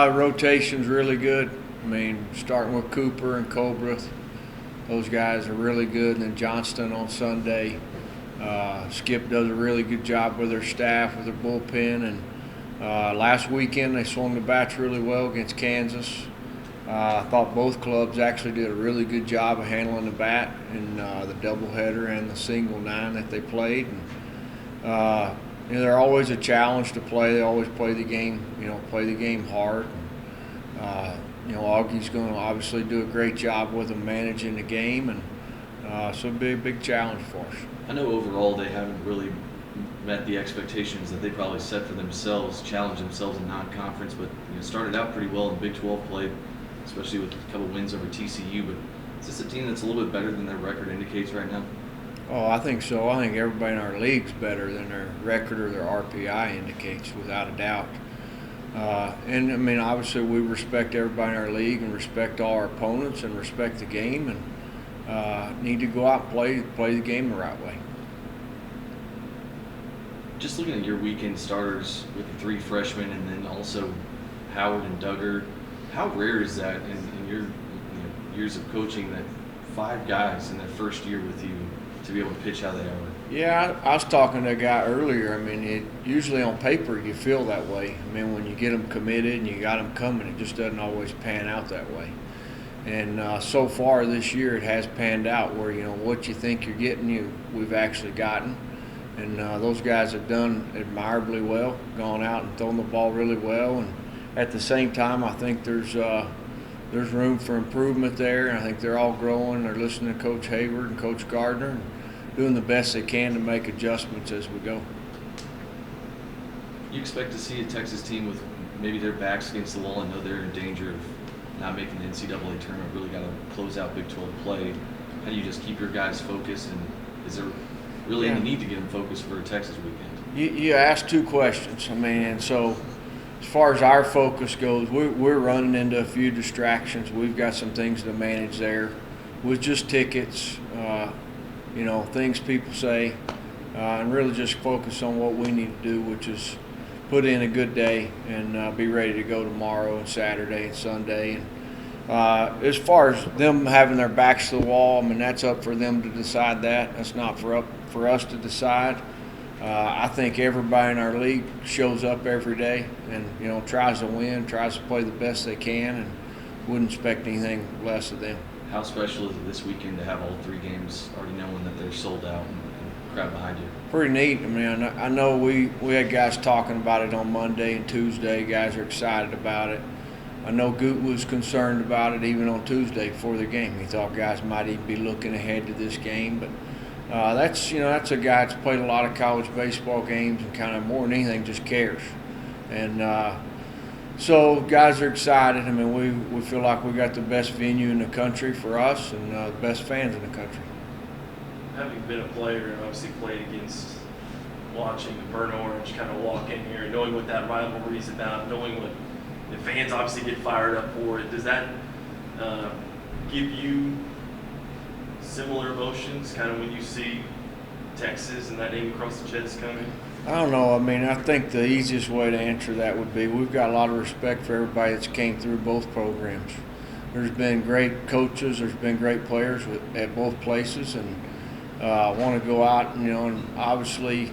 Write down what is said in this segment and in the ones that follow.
Rotation's really good. I mean, starting with Cooper and Cobra, those guys are really good. And then Johnston on Sunday. Skip does a really good job with their staff, with their bullpen. And last weekend they swung the bats really well against Kansas. I thought both clubs actually did a really good job of handling the bat in the doubleheader and the single 9 that they played. And, they're always a challenge to play. They always play the game, play the game hard. Augie's going to obviously do a great job with them managing the game, and so it'll be a big challenge for us. I know overall they haven't really met the expectations that they probably set for themselves, challenged themselves in non-conference, but started out pretty well in Big 12 play, especially with a couple wins over TCU. But is this a team that's a little bit better than their record indicates right now? Oh, I think so. I think everybody in our league's better than their record or their RPI indicates, without a doubt. And I mean, obviously, we respect everybody in our league and respect all our opponents and respect the game, and need to go out and play the game the right way. Just looking at your weekend starters with the 3 freshmen and then also Howard and Duggar, how rare is that in your years of coaching that 5 guys in their first year with you to be able to pitch how they are? Yeah, I was talking to a guy earlier. I mean, usually on paper you feel that way. I mean, when you get them committed and you got them coming, it just doesn't always pan out that way. And so far this year it has panned out where, what you think you're getting, we've actually gotten. And those guys have done admirably well, gone out and thrown the ball really well. And at the same time, I think there's room for improvement there. And I think they're all growing. They're listening to Coach Hayward and Coach Gardner and doing the best they can to make adjustments as we go. You expect to see a Texas team with maybe their backs against the wall and know they're in danger of not making the NCAA tournament, really got to close out Big 12 play. How do you just keep your guys focused, and is there really any need to get them focused for a Texas weekend? You asked 2 questions. I mean, and so as far as our focus goes, we're running into a few distractions. We've got some things to manage there with just tickets, things people say, and really just focus on what we need to do, which is put in a good day and be ready to go tomorrow and Saturday and Sunday. And as far as them having their backs to the wall, I mean, that's up for them to decide that. That's not for us to decide. I think everybody in our league shows up every day and, tries to win, tries to play the best they can, and wouldn't expect anything less of them. How special is it this weekend to have all 3 games already knowing that they're sold out and crowd behind you? Pretty neat. I mean, I know we had guys talking about it on Monday and Tuesday. Guys are excited about it. I know Goot was concerned about it even on Tuesday before the game. He thought guys might even be looking ahead to this game. But that's a guy that's played a lot of college baseball games and kind of more than anything just cares. And so guys are excited. I mean, we feel like we got the best venue in the country for us and the best fans in the country. Having been a player and obviously played against, watching the Burnt Orange kind of walk in here and knowing what that rivalry is about, knowing what the fans obviously get fired up for it, does that give you similar emotions kind of when you see Texas and that name across the chest coming? I don't know. I mean, I think the easiest way to answer that would be we've got a lot of respect for everybody that's came through both programs. There's been great coaches, there's been great players at both places, and want to go out and obviously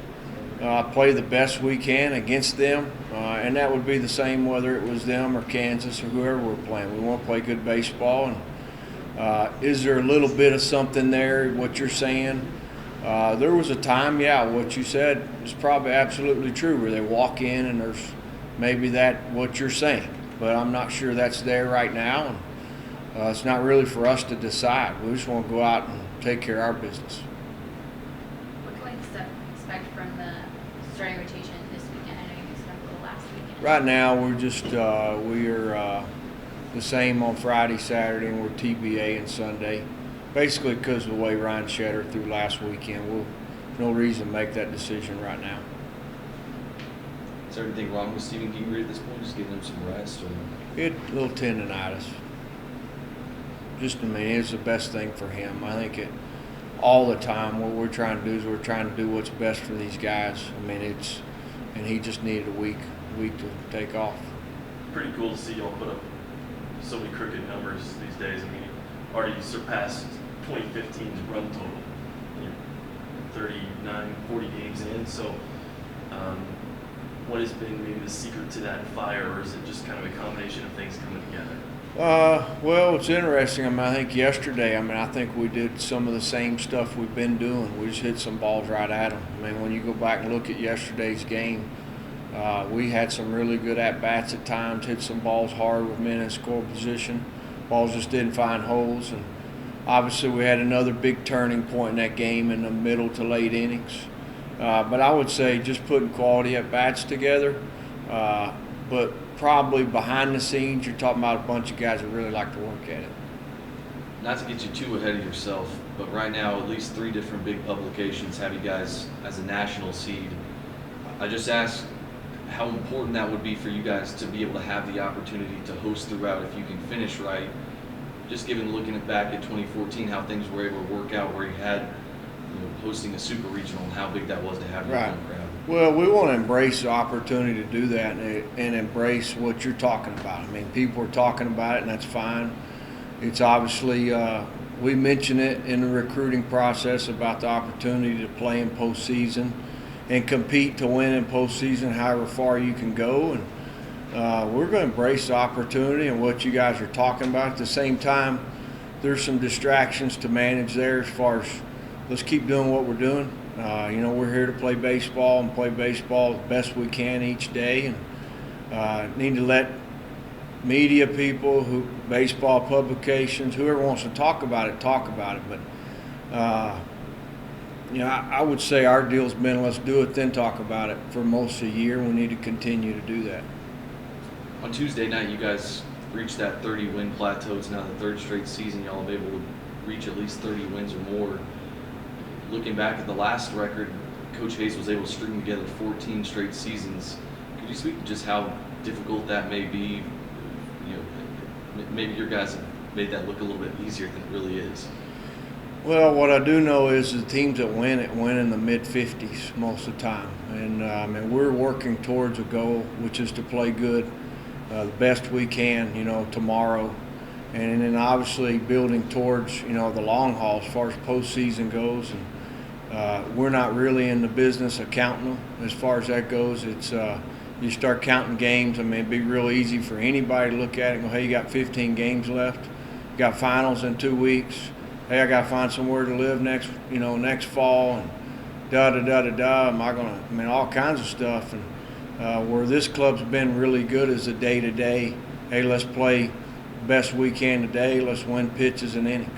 play the best we can against them, and that would be the same whether it was them or Kansas or whoever we're playing. We want to play good baseball, and is there a little bit of something there, what you're saying? There was a time, what you said is probably absolutely true, where they walk in and there's maybe that what you're saying, but I'm not sure that's there right now, and it's not really for us to decide. We just want to go out and take care of our business. What can we expect from the starting rotation this weekend? I know you mixed it up a little last weekend. Right now, we are the same on Friday, Saturday, and we're TBA and Sunday. Basically, because of the way Ryan Shetter threw last weekend, no reason to make that decision right now. Is there anything wrong with Stephen Gingrich at this point? Just giving him some rest? Or? He had a little tendonitis. It's the best thing for him. I think all the time what we're trying to do is we're trying to do what's best for these guys. I mean, and he just needed a week to take off. pretty cool to see y'all put up so many crooked numbers these days. I mean, already surpassed 2015's run total. You're 39, 40 games in. So, what has been maybe the secret to that fire, or is it just kind of a combination of things coming together? Well, it's interesting. I mean, I think yesterday, I think we did some of the same stuff we've been doing. We just hit some balls right at them. I mean, when you go back and look at yesterday's game, we had some really good at-bats at times, hit some balls hard with men in score position. Balls just didn't find holes. And obviously, we had another big turning point in that game in the middle to late innings. But I would say just putting quality at-bats together. But probably behind the scenes, you're talking about a bunch of guys that really like to work at it. Not to get you too ahead of yourself, but right now at least 3 different big publications have you guys as a national seed. I just asked how important that would be for you guys to be able to have the opportunity to host throughout if you can finish right. Just given looking back at 2014, how things were able to work out where you had hosting a super regional and how big that was to have your home crowd. Well, we want to embrace the opportunity to do that and embrace what you're talking about. I mean, people are talking about it, and that's fine. It's obviously, we mention it in the recruiting process about the opportunity to play in postseason and compete to win in postseason however far you can go. And we're going to embrace the opportunity and what you guys are talking about. At the same time, there's some distractions to manage there as far as let's keep doing what we're doing. We're here to play baseball and play baseball as best we can each day, and need to let media people, baseball publications, whoever wants to talk about it, talk about it. But I would say our deal's been let's do it, then talk about it for most of the year. We need to continue to do that. On Tuesday night, you guys reached that 30-win plateau. It's now the 3rd straight season y'all have been able to reach at least 30 wins or more. Looking back at the last record, Coach Hayes was able to string together 14 straight seasons. Could you speak to just how difficult that may be? Maybe your guys have made that look a little bit easier than it really is. Well, what I do know is the teams that win in the mid-50s most of the time. And we're working towards a goal, which is to play good, the best we can, tomorrow. And then obviously building towards, the long haul as far as postseason goes. And we're not really in the business of counting them as far as that goes. It's you start counting games. I mean, it'd be real easy for anybody to look at it and go, hey, you got 15 games left. You got finals in 2 weeks. Hey, I got to find somewhere to live next fall, and da-da-da-da-da. Am I going to, all kinds of stuff. And where this club's been really good is the day-to-day. Hey, let's play best we can today. Let's win pitches and innings.